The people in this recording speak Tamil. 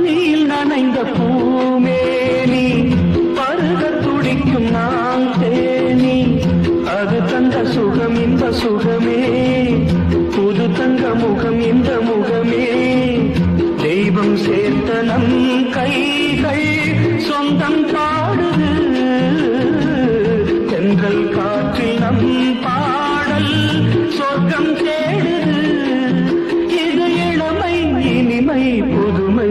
பனியில் நனைந்த பூமேனி பருக துடிக்கும் நான் தேனி அது தந்த சுகம் இந்த சுகமே புது தங்க முகம் இந்த முகமே தெய்வம் சேர்த்த நம் கைகள் சொந்தம் பாடுது தென்றல் காற்றில் நம் பாடல் சொர்க்கம் தேடுது இது இளமை இனிமை புதுமை